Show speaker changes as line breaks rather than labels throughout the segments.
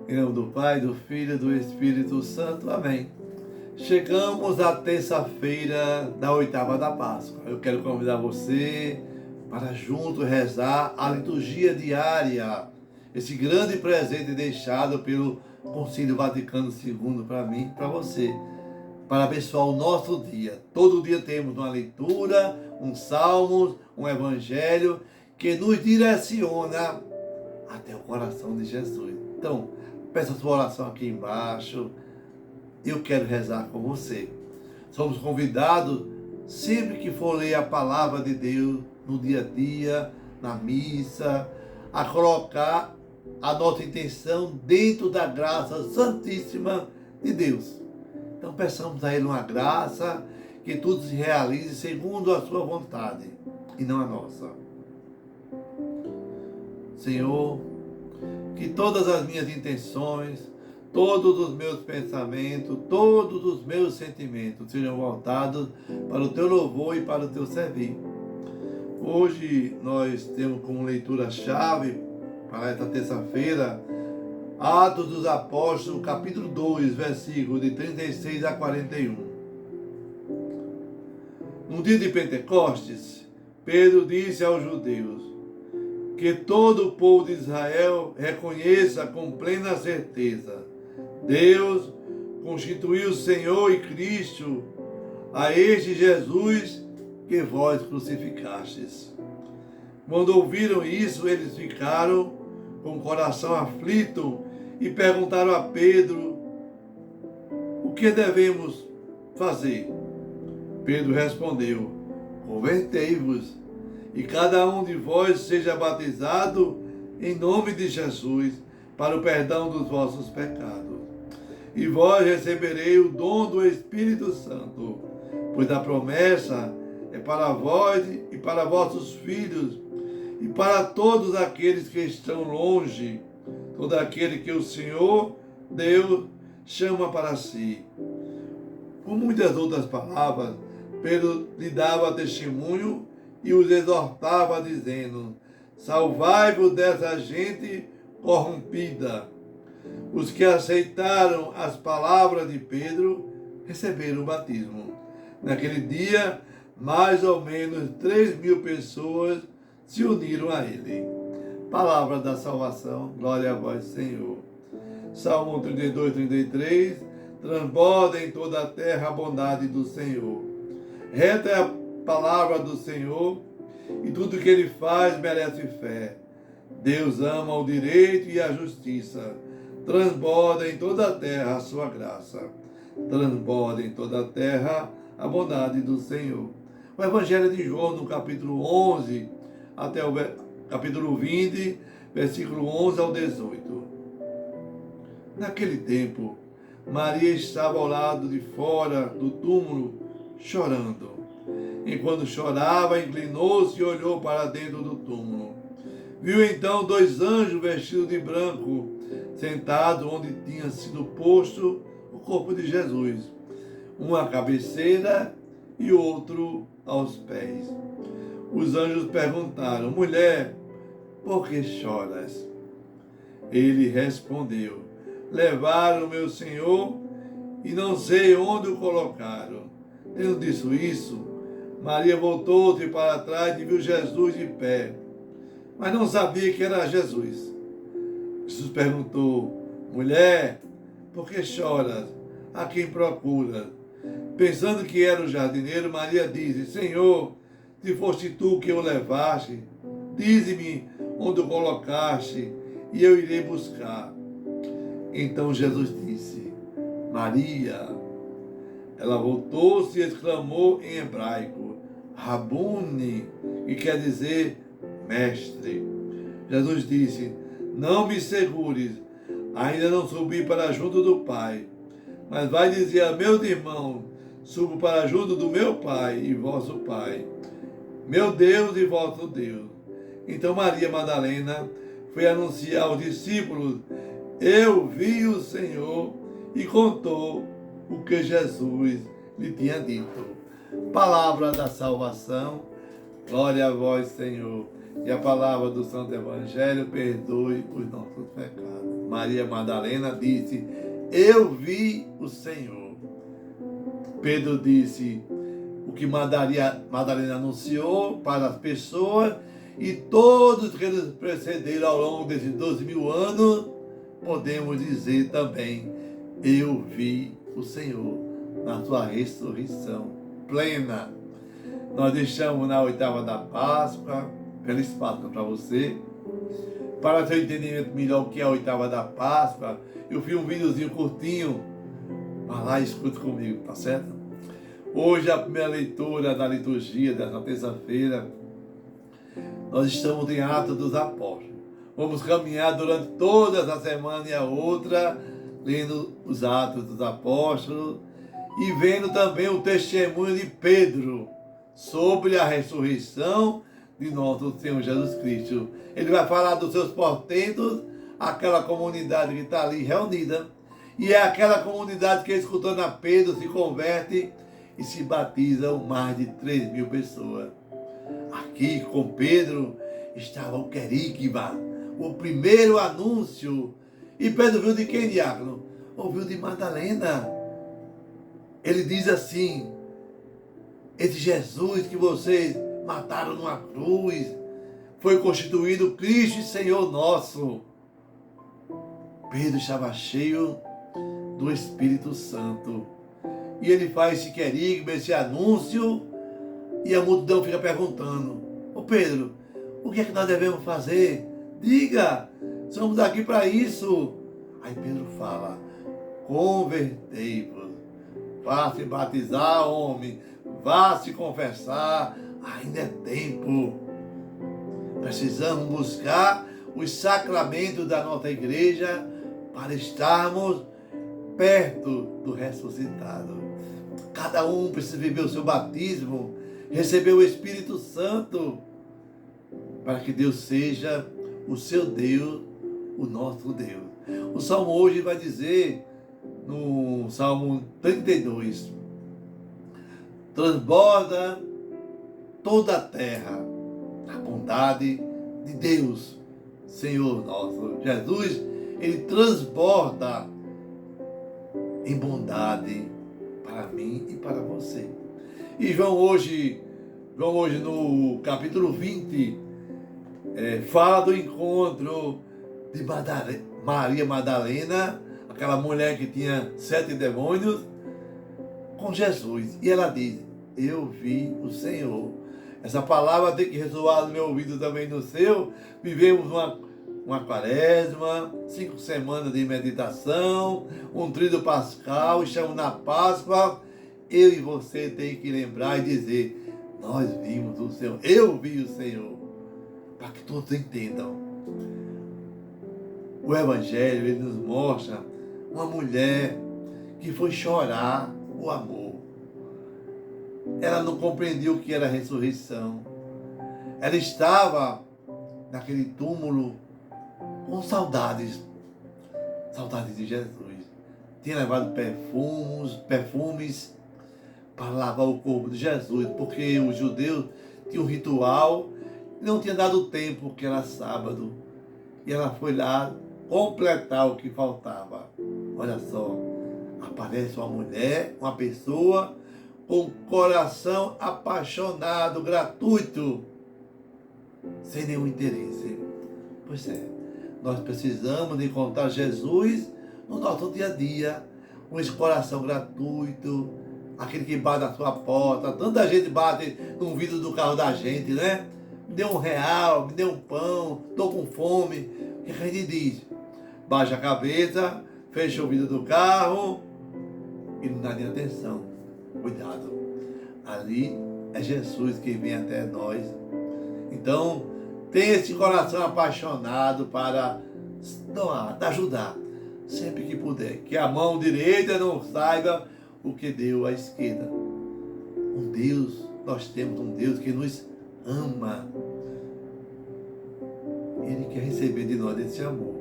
Em nome do Pai, do Filho e do Espírito Santo. Amém. Chegamos à terça-feira da oitava da Páscoa. Eu quero convidar você para junto rezar a liturgia diária. Esse grande presente deixado pelo Concílio Vaticano II para mim e para você. Para abençoar o nosso dia. Todo dia temos uma leitura, um salmo, um evangelho que nos direciona até o coração de Jesus. Então, peça a sua oração aqui embaixo. Eu quero rezar com você. Somos convidados, sempre que for ler a palavra de Deus, no dia a dia, na missa, a colocar a nossa intenção dentro da graça santíssima de Deus. Então, peçamos a Ele uma graça, que tudo se realize segundo a sua vontade e não a nossa. Senhor, que todas as minhas intenções, todos os meus pensamentos, todos os meus sentimentos sejam voltados para o Teu louvor e para o Teu servir. Hoje nós temos como leitura-chave para esta terça-feira Atos dos Apóstolos, capítulo 2, versículos de 36 a 41. No dia de Pentecostes, Pedro disse aos judeus que todo o povo de Israel reconheça com plena certeza: Deus constituiu o Senhor e Cristo a este Jesus que vós crucificastes. Quando ouviram isso, eles ficaram com o coração aflito e perguntaram a Pedro: o que devemos fazer? Pedro respondeu: convertei-vos e cada um de vós seja batizado em nome de Jesus para o perdão dos vossos pecados. E vós recebereis o dom do Espírito Santo, pois a promessa é para vós e para vossos filhos e para todos aqueles que estão longe, todo aquele que o Senhor Deus chama para si. Com muitas outras palavras, Pedro lhe dava testemunho e os exortava, dizendo: salvai-vos dessa gente corrompida. Os que aceitaram as palavras de Pedro receberam o batismo. Naquele dia, mais ou menos 3.000 pessoas se uniram a ele. Palavra da salvação, glória a vós, Senhor. Salmo 32, 33, transborda em toda a terra a bondade do Senhor. Reta é a palavra do Senhor e tudo que Ele faz merece fé. Deus ama o direito e a justiça. Transborda em toda a terra a sua graça. Transborda em toda a terra a bondade do Senhor. O Evangelho de João, no capítulo 11, até o capítulo 20, versículo 11 ao 18. Naquele tempo, Maria estava ao lado de fora do túmulo, chorando. Enquanto chorava, inclinou-se e olhou para dentro do túmulo. Viu então 2 anjos vestidos de branco, sentados onde tinha sido posto o corpo de Jesus, um à cabeceira e outro aos pés. Os anjos perguntaram: mulher, por que choras? Ele respondeu: levaram meu Senhor e não sei onde o colocaram. Tendo dito isso, Maria voltou-se para trás e viu Jesus de pé, mas não sabia que era Jesus. Jesus perguntou: mulher, por que choras? A quem procuras? Pensando que era o jardineiro, Maria disse: Senhor, se foste tu que o levaste, dize-me onde o colocaste, e eu irei buscar. Então Jesus disse: Maria. Ela voltou-se e exclamou em hebraico: Rabuni, que quer dizer mestre. Jesus disse: não me segures, ainda não subi para junto do Pai, mas vai dizer a meus irmãos: subo para junto do meu Pai e vosso Pai, meu Deus e vosso Deus. Então Maria Madalena foi anunciar aos discípulos: eu vi o Senhor, e contou o que Jesus lhe tinha dito. Palavra da salvação, glória a vós, Senhor. E a palavra do Santo Evangelho: perdoe os nossos pecados. Maria Madalena disse: eu vi o Senhor. Pedro disse o que Madalena anunciou para as pessoas, e todos que nos precederam ao longo desses 2000 anos, podemos dizer também: eu vi o Senhor na sua ressurreição plena. Nós deixamos na oitava da Páscoa. Feliz Páscoa para você. Para seu entendimento melhor o que é a oitava da Páscoa, eu fiz um videozinho curtinho. Vá lá e escute comigo, tá certo? Hoje a primeira leitura da liturgia dessa terça-feira. Nós estamos em Atos dos Apóstolos. Vamos caminhar durante toda essa semana e a outra, lendo os Atos dos Apóstolos e vendo também o testemunho de Pedro sobre a ressurreição de nosso Senhor Jesus Cristo. Ele vai falar dos seus portentos, aquela comunidade que está ali reunida, e é aquela comunidade que, escutando a Pedro, se converte e se batizam mais de 3.000 pessoas. Aqui com Pedro estava o querigma, o primeiro anúncio. E Pedro viu de quem, diácono? Ouviu de Madalena. Ele diz assim: esse Jesus que vocês mataram numa cruz foi constituído Cristo e Senhor nosso. Pedro estava cheio do Espírito Santo. E ele faz esse querigma, esse anúncio, e a multidão fica perguntando: ô Pedro, o que é que nós devemos fazer? Diga, somos aqui para isso. Aí Pedro fala: convertei-vos, vá se batizar, homem, vá se confessar, ainda é tempo. Precisamos buscar os sacramentos da nossa igreja para estarmos perto do ressuscitado. Cada um precisa viver o seu batismo, receber o Espírito Santo, para que Deus seja o seu Deus, o nosso Deus. O Salmo hoje vai dizer, no Salmo 32, transborda toda a terra a bondade de Deus, Senhor nosso. Jesus, ele transborda em bondade para mim e para você. E João hoje no capítulo 20, fala do encontro de Maria Madalena, aquela mulher que tinha 7 demônios, com Jesus. E ela diz: eu vi o Senhor. Essa palavra tem que ressoar no meu ouvido também no seu. Vivemos uma quaresma, 5 semanas de meditação, um tríduo pascal, estamos na Páscoa. Eu e você tem que lembrar e dizer: nós vimos o Senhor, eu vi o Senhor, para que todos entendam. O Evangelho, ele nos mostra uma mulher que foi chorar o amor. Ela não compreendia o que era a ressurreição. Ela estava naquele túmulo com saudades de Jesus. Tinha levado perfumes para lavar o corpo de Jesus, porque os judeus tinham um ritual e não tinha dado tempo, porque era sábado. E ela foi lá completar o que faltava. Olha só, aparece uma mulher, uma pessoa com coração apaixonado, gratuito, sem nenhum interesse. Pois é, nós precisamos de encontrar Jesus no nosso dia a dia, com esse coração gratuito, aquele que bate na sua porta. Tanta gente bate no vidro do carro da gente, né? Me dê R$1, me dê um pão, estou com fome. O que a gente diz? Baixa a cabeça, fecha o vidro do carro e não dá nem atenção. Cuidado, ali é Jesus que vem até nós. Então, tenha esse coração apaixonado para ajudar, sempre que puder. Que a mão direita não saiba o que deu à esquerda. Nós temos um Deus que nos ama. Ele quer receber de nós esse amor.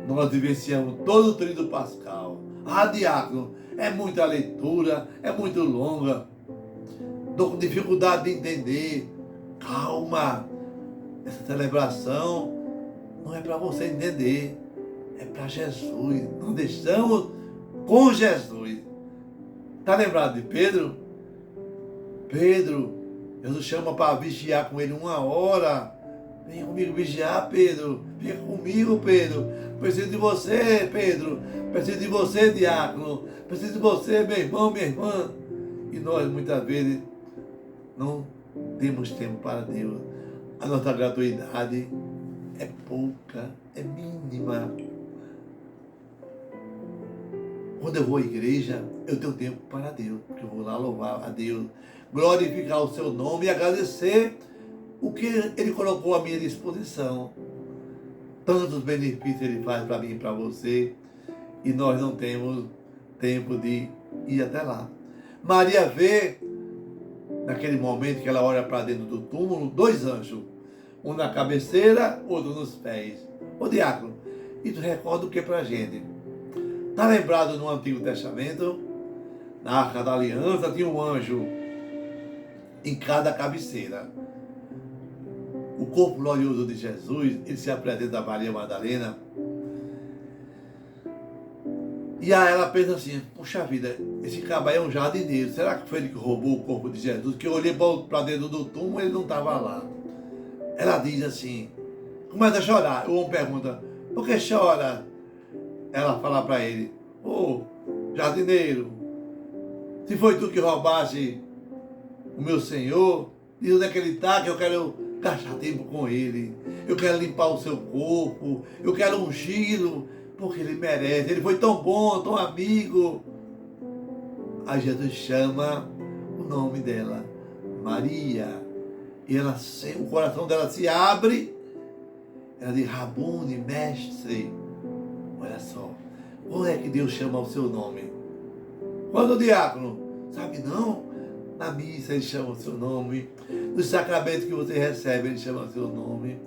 Nós vivenciamos todo o tríduo pascal. Diácono, é muita leitura, é muito longa. Estou com dificuldade de entender. Calma. Essa celebração não é para você entender, é para Jesus. Nós estamos com Jesus. Está lembrado de Pedro? Pedro, Jesus chama para vigiar com ele 1 hora. Venha comigo vigiar, Pedro. Venha comigo, Pedro. Preciso de você, Pedro. Preciso de você, diácono. Preciso de você, meu irmão, minha irmã. E nós, muitas vezes, não temos tempo para Deus. A nossa gratuidade é pouca, é mínima. Quando eu vou à igreja, eu tenho tempo para Deus, porque eu vou lá louvar a Deus, glorificar o seu nome e agradecer o que Ele colocou à minha disposição. Tantos benefícios Ele faz para mim e para você, e nós não temos tempo de ir até lá. Maria vê, naquele momento que ela olha para dentro do túmulo, 2 anjos, um na cabeceira, outro nos pés. Ô diácono, isso recorda o que para a gente? Está lembrado no Antigo Testamento? Na Arca da Aliança tinha um anjo em cada cabeceira. O corpo glorioso de Jesus, ele se apresenta a Maria Madalena. E aí ela pensa assim, puxa vida, esse cabo aí é um jardineiro. Será que foi ele que roubou o corpo de Jesus? Que eu olhei para dentro do túmulo e ele não estava lá. Ela diz assim, começa a chorar. O homem pergunta, por que chora? Ela fala para ele, ô jardineiro, se foi tu que roubaste o meu Senhor, diz onde é que ele está, que eu quero gastar tempo com ele. Eu quero limpar o seu corpo, eu quero ungí-lo, porque ele merece. Ele foi tão bom, tão amigo. Aí Jesus chama o nome dela, Maria. E ela, o coração dela se abre. Ela diz, Rabuni, mestre. Olha só, quando é que Deus chama o seu nome? Quando o diácono, sabe não? Na missa ele chama o seu nome. Nos sacramentos que você recebe, ele chama o seu nome.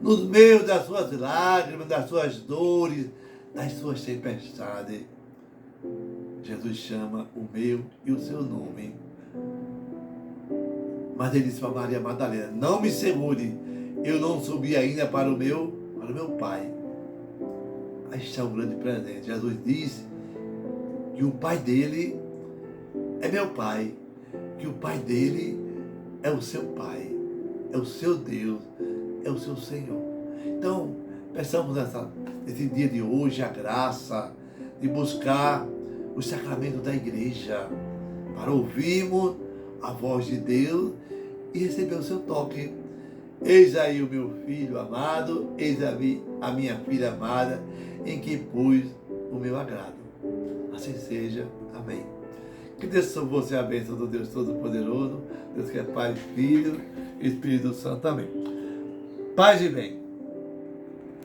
Nos meios das suas lágrimas, das suas dores, das suas tempestades. Jesus chama o meu e o seu nome. Mas ele disse para Maria Madalena, não me segure, eu não subi ainda para o meu Pai. Aí está o grande presente. Jesus disse que o Pai dele é meu Pai, que o Pai dele é o seu Pai, é o seu Deus, é o seu Senhor. Então, peçamos nesse dia de hoje a graça de buscar os sacramentos da igreja, para ouvirmos a voz de Deus e receber o seu toque. Eis aí o meu filho amado, eis a minha filha amada, em que pus o meu agrado. Assim seja. Amém. Que desça sobre você a bênção do Deus Todo-Poderoso, Deus que é Pai, Filho e Espírito Santo. Amém. Paz e bem.